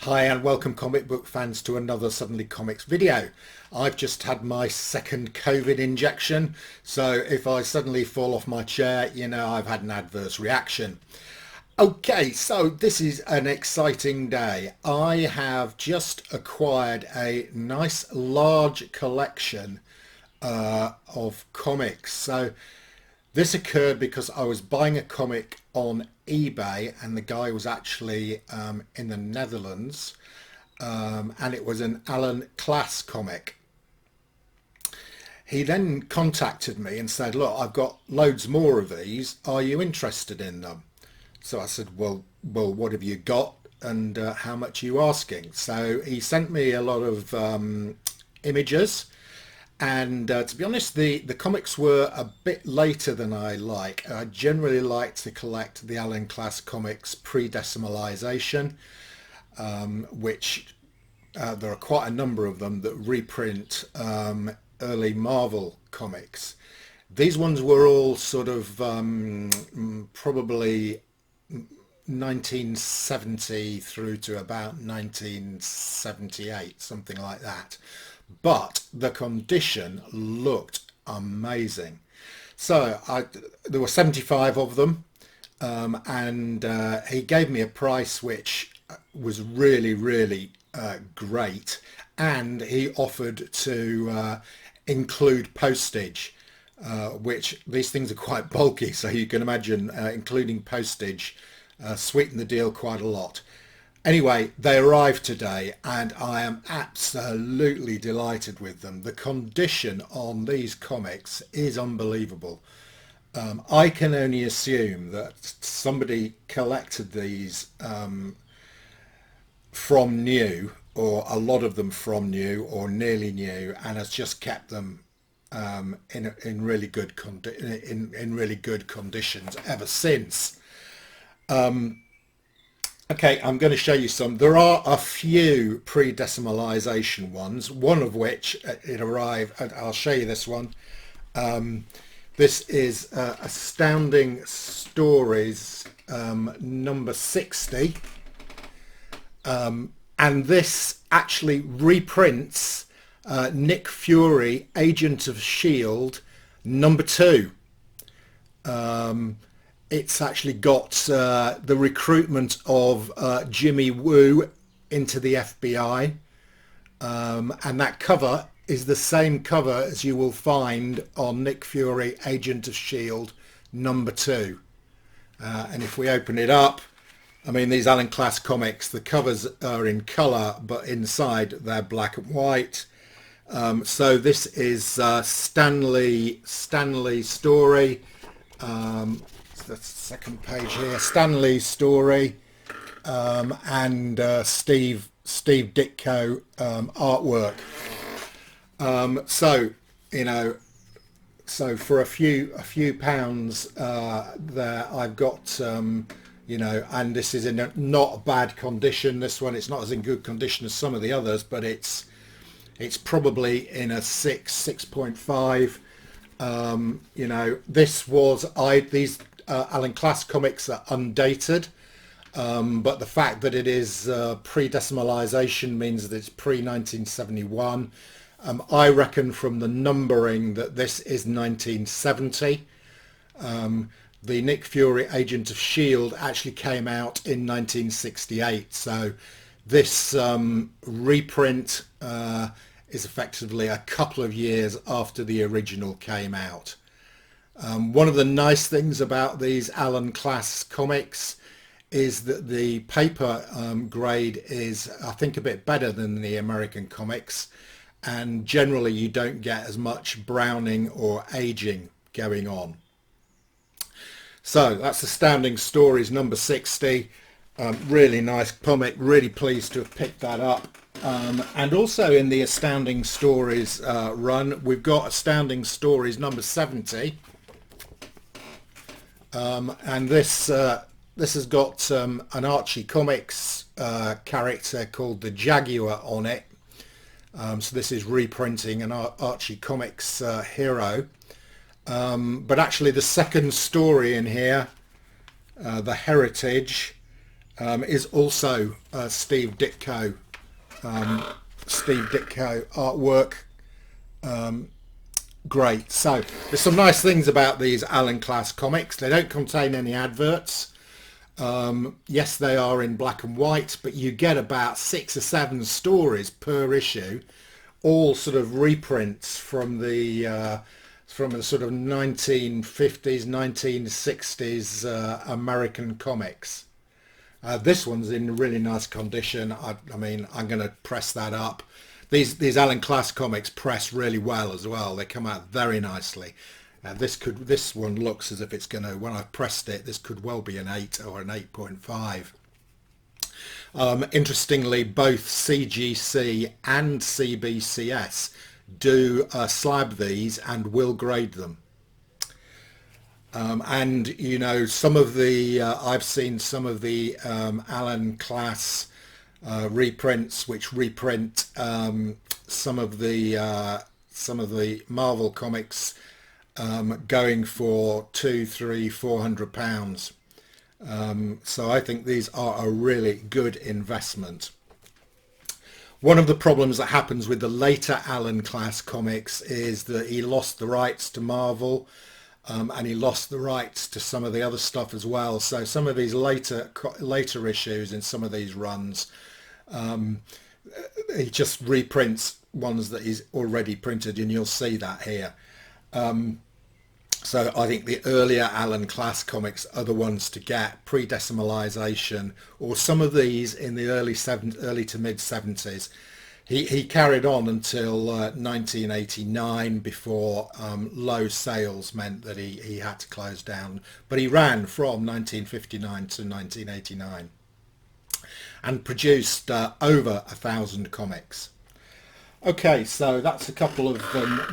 Hi and welcome comic book fans to another Suddenly Comics video. I've just had my second COVID injection, so if I suddenly fall off my chair, I've had an adverse reaction. Okay, so this is an exciting day. I have just acquired a nice large collection of comics. So this occurred because I was buying a comic on eBay and the guy was actually in the Netherlands, and it was an Alan Class comic. He then contacted me and said, look, I've got loads more of these. Are you interested in them? So I said, well, what have you got and how much are you asking? So he sent me a lot of images. And to be honest, the comics were a bit later than I like. I generally like to collect the Alan Class comics pre-decimalization, which there are quite a number of them that reprint early Marvel comics. These ones were all sort of probably 1970 through to about 1978, something like that. But the condition looked amazing. So there were 75 of them, and he gave me a price which was really great, and he offered to include postage, which these things are quite bulky, so you can imagine including postage sweetened the deal quite a lot. Anyway, they arrived today and I am absolutely delighted with them. The condition on these comics is unbelievable. I can only assume that somebody collected these from new, or a lot of them from new or nearly new, and has just kept them in really good in really good conditions ever since. Okay, I'm going to show you some. There are a few pre-decimalization ones, one of which it arrived, and I'll show you this one. This is Astounding Stories number 60. And this actually reprints Nick Fury, Agent of S.H.I.E.L.D. number 2. It's actually got the recruitment of Jimmy Woo into the FBI, and that cover is the same cover as you will find on Nick Fury, Agent of S.H.I.E.L.D. number 2. And if we open it up, I mean, these Alan Class comics, the covers are in colour, but inside they're black and white. So this is Stanley Story. The second page here, Stanley's story, and Steve Ditko artwork. So for a few pounds there, I've got and this is in not bad condition. This one, it's not as in good condition as some of the others, but it's probably in a 6.5. This was these Alan Class comics are undated, but the fact that it is pre-decimalization means that it's pre-1971. I reckon from the numbering that this is 1970. The Nick Fury Agent of S.H.I.E.L.D. actually came out in 1968, so this reprint is effectively a couple of years after the original came out. One of the nice things about these Alan Class comics is that the paper grade is, I think, a bit better than the American comics, and generally you don't get as much browning or aging going on. So that's Astounding Stories number 60. Really nice comic, really pleased to have picked that up. And also in the Astounding Stories run, we've got Astounding Stories number 70. And this has got an Archie Comics character called the Jaguar on it. So this is reprinting an Archie Comics hero. But actually the second story in here, The Heritage, is also Steve Ditko. Steve Ditko artwork. Great. So there's some nice things about these Alan Class comics. They don't contain any adverts. Yes, they are in black and white, but you get about 6 or 7 stories per issue, all sort of reprints from the sort of 1950s, 1960s American comics. This one's in really nice condition. I mean, I'm going to press that up. These Alan Class comics press really well as well. They come out very nicely. This one looks as if it's going to, when I've pressed it, this could well be an 8 or an 8.5. Interestingly, both CGC and CBCS do slab these and will grade them. And you know, some of the I've seen some of the Alan Class reprints which reprint some of the Marvel comics going for £200, £300, £400. So I think these are a really good investment. One of the problems that happens with the later Alan Class comics is that he lost the rights to Marvel, and he lost the rights to some of the other stuff as well. So some of these later issues in some of these runs, he just reprints ones that he's already printed, and you'll see that here. So I think the earlier Alan Class comics are the ones to get, pre-decimalization, or some of these in the early to mid 70s. He carried on until 1989 before low sales meant that he had to close down. But he ran from 1959 to 1989 and produced over 1,000 comics. Okay, so that's a couple of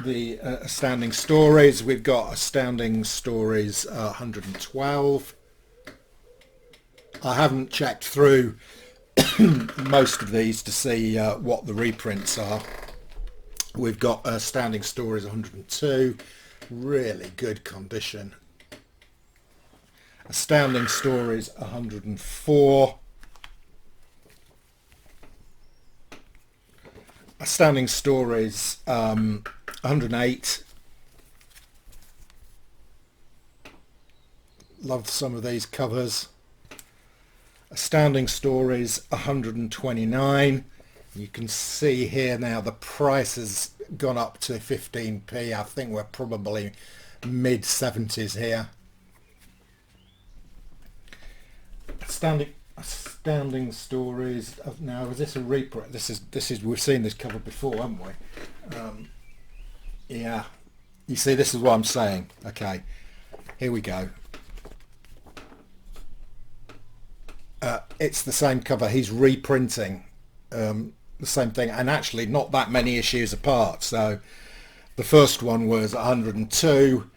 the Astounding Stories. We've got Astounding Stories 112. I haven't checked through most of these to see what the reprints are. We've got Astounding Stories 102, really good condition. Astounding Stories 104. Astounding Stories 108. Love some of these covers. Astounding Stories 129. You can see here now the price has gone up to 15p. I think we're probably mid 70s here. Astounding Stories. Now, is this a reprint? This is we've seen this cover before, haven't we? Yeah. You see, this is what I'm saying. Okay, here we go. It's the same cover. He's reprinting the same thing, and actually not that many issues apart. So the first one was 102,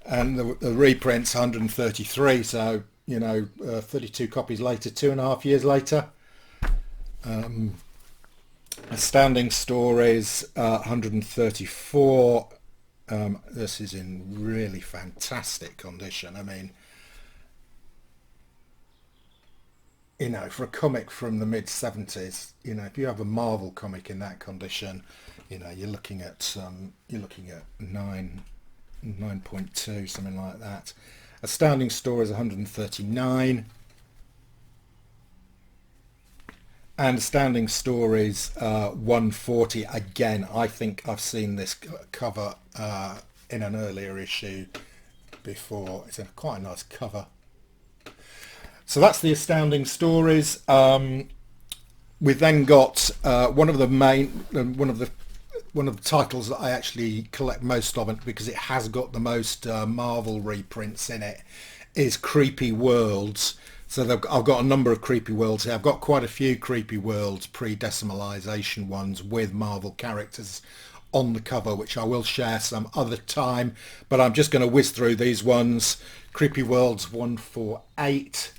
and the reprint's 133. So you know, 32 copies later, 2.5 years later. Astounding Stories 134. This is in really fantastic condition. I mean, you know, for a comic from the mid 70s, you know, if you have a Marvel comic in that condition, you know, you're looking at 9.2, something like that. Astounding Stories 139. And Astounding Stories 140. Again, I think I've seen this cover in an earlier issue before. It's quite a nice cover. So that's the Astounding Stories. We've then got one of the titles that I actually collect most of it, because it has got the most Marvel reprints in it, is Creepy Worlds. So I've got a number of Creepy Worlds here. I've got quite a few Creepy Worlds pre-decimalization ones with Marvel characters on the cover, which I will share some other time, but I'm just going to whiz through these ones. Creepy Worlds 148,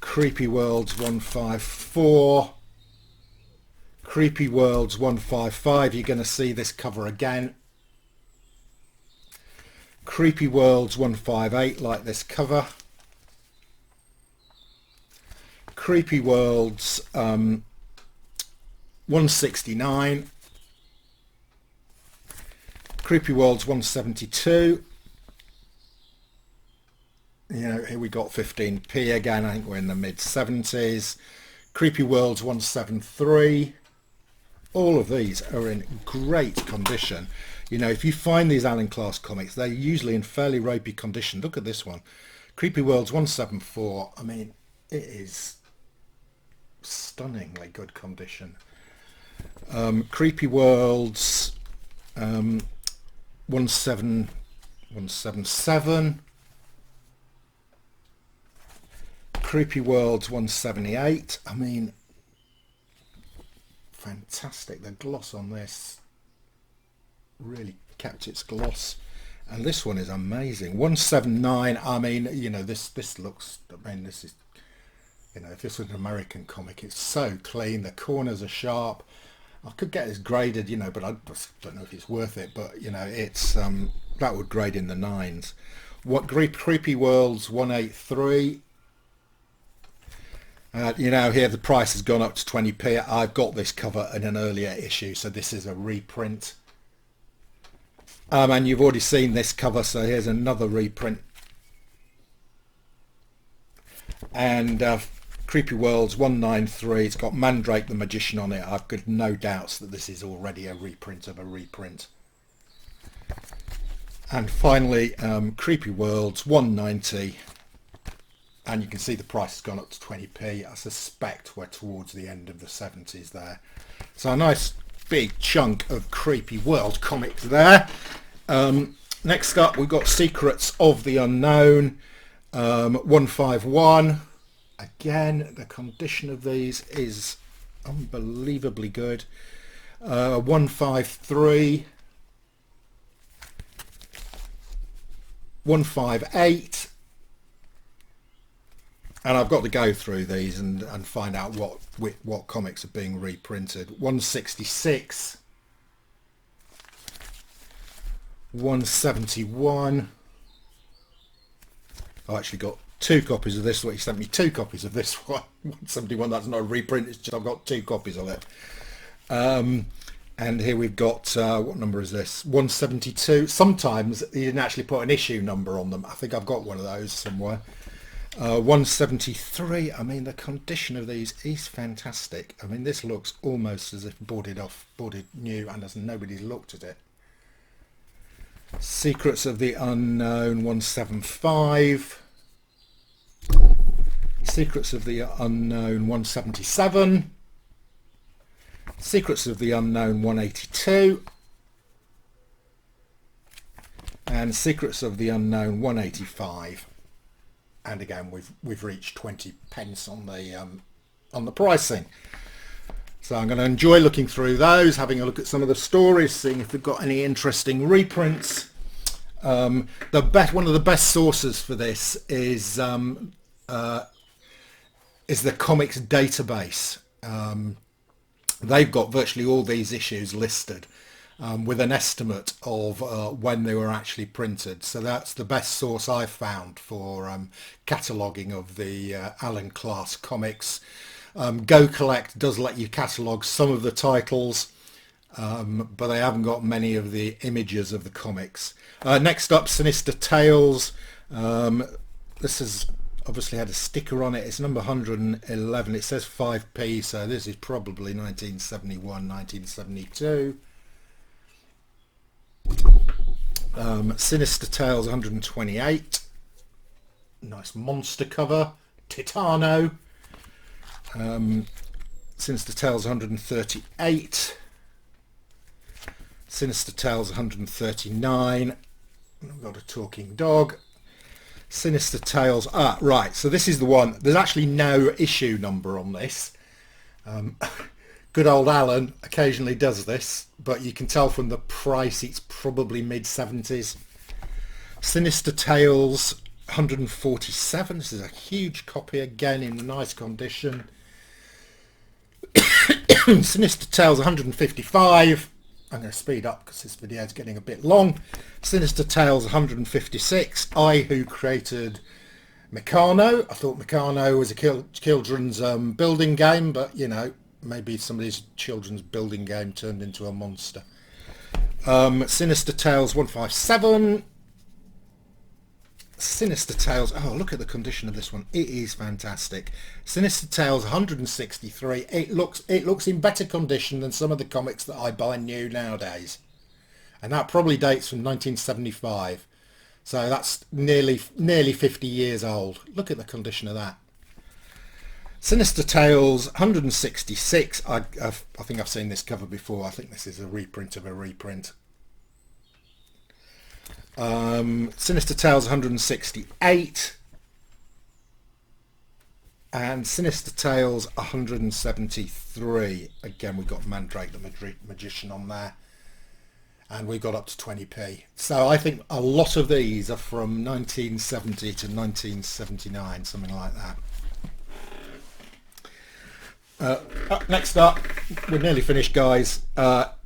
Creepy Worlds 154, Creepy Worlds 155. You're going to see this cover again. Creepy Worlds 158, like this cover. Creepy Worlds 169, Creepy Worlds 172. You know, here we got 15p again. I think we're in the mid 70s. Creepy Worlds 173. All of these are in great condition. You know, if you find these Allen Class comics, they're usually in fairly ropey condition. Look at this one, Creepy Worlds 174. I mean, it is stunningly good condition. Creepy Worlds 177. Creepy Worlds 178. I mean, fantastic. The gloss on this really kept its gloss, and this one is amazing. 179. I mean, you know, this looks, I mean, this is, you know, if this was an American comic, it's so clean. The corners are sharp. I could get this graded, you know, but I just don't know if it's worth it. But you know, it's that would grade in the 9s. What Creepy Worlds 183. You know, here the price has gone up to 20p. I've got this cover in an earlier issue, so this is a reprint. And you've already seen this cover, so here's another reprint. And Creepy Worlds 193. It's got Mandrake the Magician on it. I've got no doubts that this is already a reprint of a reprint. And finally, Creepy Worlds 190. And you can see the price has gone up to 20p. I suspect we're towards the end of the 70s there. So a nice big chunk of Creepy World comics there. Next up, we've got Secrets of the Unknown 151. Again, the condition of these is unbelievably good. 153. 158. And I've got to go through these and find out what comics are being reprinted. 166, 171. I actually got 2 copies of this one. He sent me 2 copies of this one. 171, that's not a reprint, it's just I've got 2 copies of it. And here we've got, what number is this? 172. Sometimes he didn't actually put an issue number on them. I think I've got one of those somewhere. 173. I mean, the condition of these is fantastic. I mean, this looks almost as if boarded new, and as nobody's looked at it. Secrets of the Unknown 175. Secrets of the Unknown 177. Secrets of the Unknown 182. And Secrets of the Unknown 185. And again, we've reached 20 pence on the pricing. So I'm going to enjoy looking through those, having a look at some of the stories, seeing if they've got any interesting reprints. One of the best sources for this is the comics database. They've got virtually all these issues listed with an estimate of when they were actually printed. So that's the best source I've found for cataloguing of the Allen Class comics. Go Collect does let you catalogue some of the titles, but they haven't got many of the images of the comics. Next up, Sinister Tales. This has obviously had a sticker on it. It's number 111. It says 5p, so this is probably 1971, 1972. Sinister Tales 128. Nice monster cover. Titano. Sinister Tales 138. Sinister Tales 139. We've got a talking dog. Sinister Tales. Right, so this is the one. There's actually no issue number on this. Good old Allen occasionally does this, but you can tell from the price it's probably mid-70s. Sinister Tales 147. This is a huge copy, again in nice condition. Sinister Tales 155. I'm going to speed up because this video is getting a bit long. Sinister Tales 156. I Who Created Meccano. I thought Meccano was a children's building game, but you know, maybe somebody's children's building game turned into a monster. Sinister Tales 157. Sinister Tales, oh look at the condition of this one, it is fantastic. Sinister Tales 163. It looks in better condition than some of the comics that I buy new nowadays, and that probably dates from 1975, so that's nearly 50 years old. Look at the condition of that. Sinister Tales 166. I think I've seen this cover before. I think this is a reprint of a reprint. Sinister Tales 168 and Sinister Tales 173. Again, we've got Mandrake the Magician on there, and we got up to 20p. So I think a lot of these are from 1970 to 1979, something like that. Next up, we're nearly finished, guys.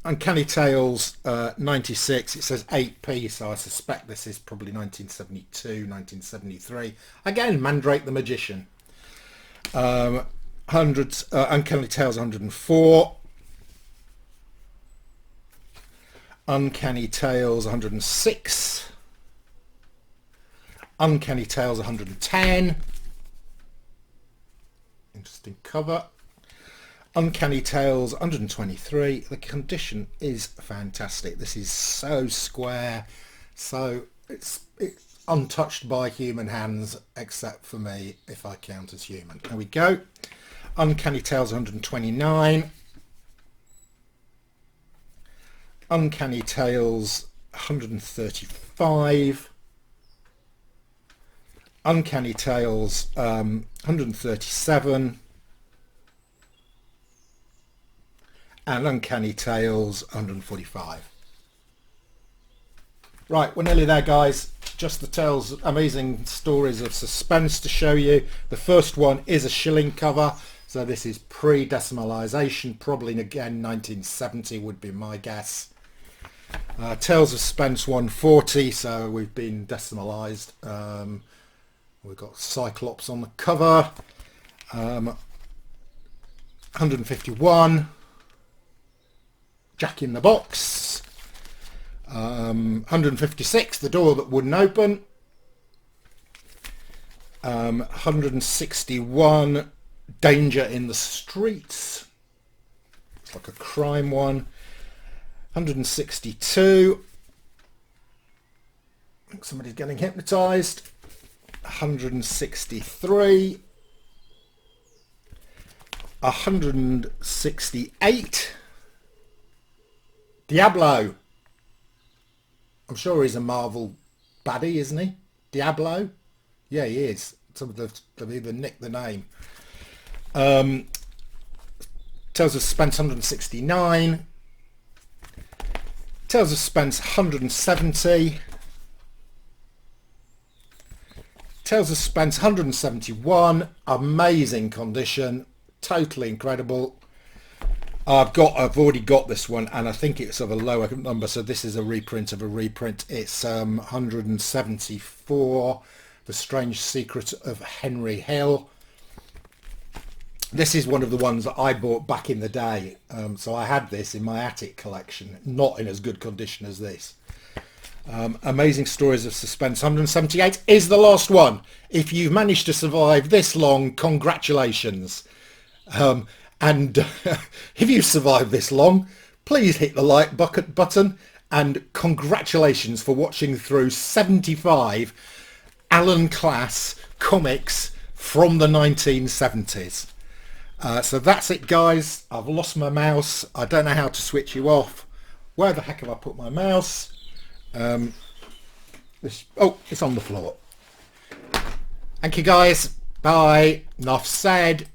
Uncanny Tales 96. It says 8p, so I suspect this is probably 1972, 1973. Again, Mandrake the Magician. Uncanny Tales 104. Uncanny Tales 106. Uncanny Tales 110. Interesting cover. Uncanny Tales 123. The condition is fantastic. This is so square, so it's untouched by human hands, except for me, if I count as human. There we go. Uncanny Tales 129. Uncanny Tales 135. Uncanny Tales 137. And Uncanny Tales 145. Right, we're nearly there, guys. Just the tales, amazing stories of suspense to show you. The first one is a shilling cover, so this is pre-decimalisation, probably again 1970 would be my guess. Tales of Suspense 140, so we've been decimalised. We've got Cyclops on the cover. 151. Jack in the Box. 156, The Door That Wouldn't Open. 161, Danger in the Streets. It's like a crime one. 162, I think somebody's getting hypnotised. 163. 168. Diablo. I'm sure he's a Marvel baddie, isn't he? Diablo? Yeah, he is. Some of they've even nicked the name. Tales of Suspense 169. Tales of Suspense 170. Tales of Suspense 171. Amazing condition. Totally incredible. I've already got this one, and I think it's of a lower number, so this is a reprint of a reprint. It's 174, The Strange Secret of Henry Hill. This is one of the ones that I bought back in the day, so I had this in my attic collection, not in as good condition as this. Amazing Stories of Suspense 178 is the last one. If you've managed to survive this long, congratulations. And if you survived this long, please hit the like button, and congratulations for watching through 75 Alan Class comics from the 1970s. So that's it, guys. I've lost my mouse. I don't know how to switch you off. Where the heck have I put my mouse? Oh, it's on the floor. Thank you, guys. Bye. Enough said.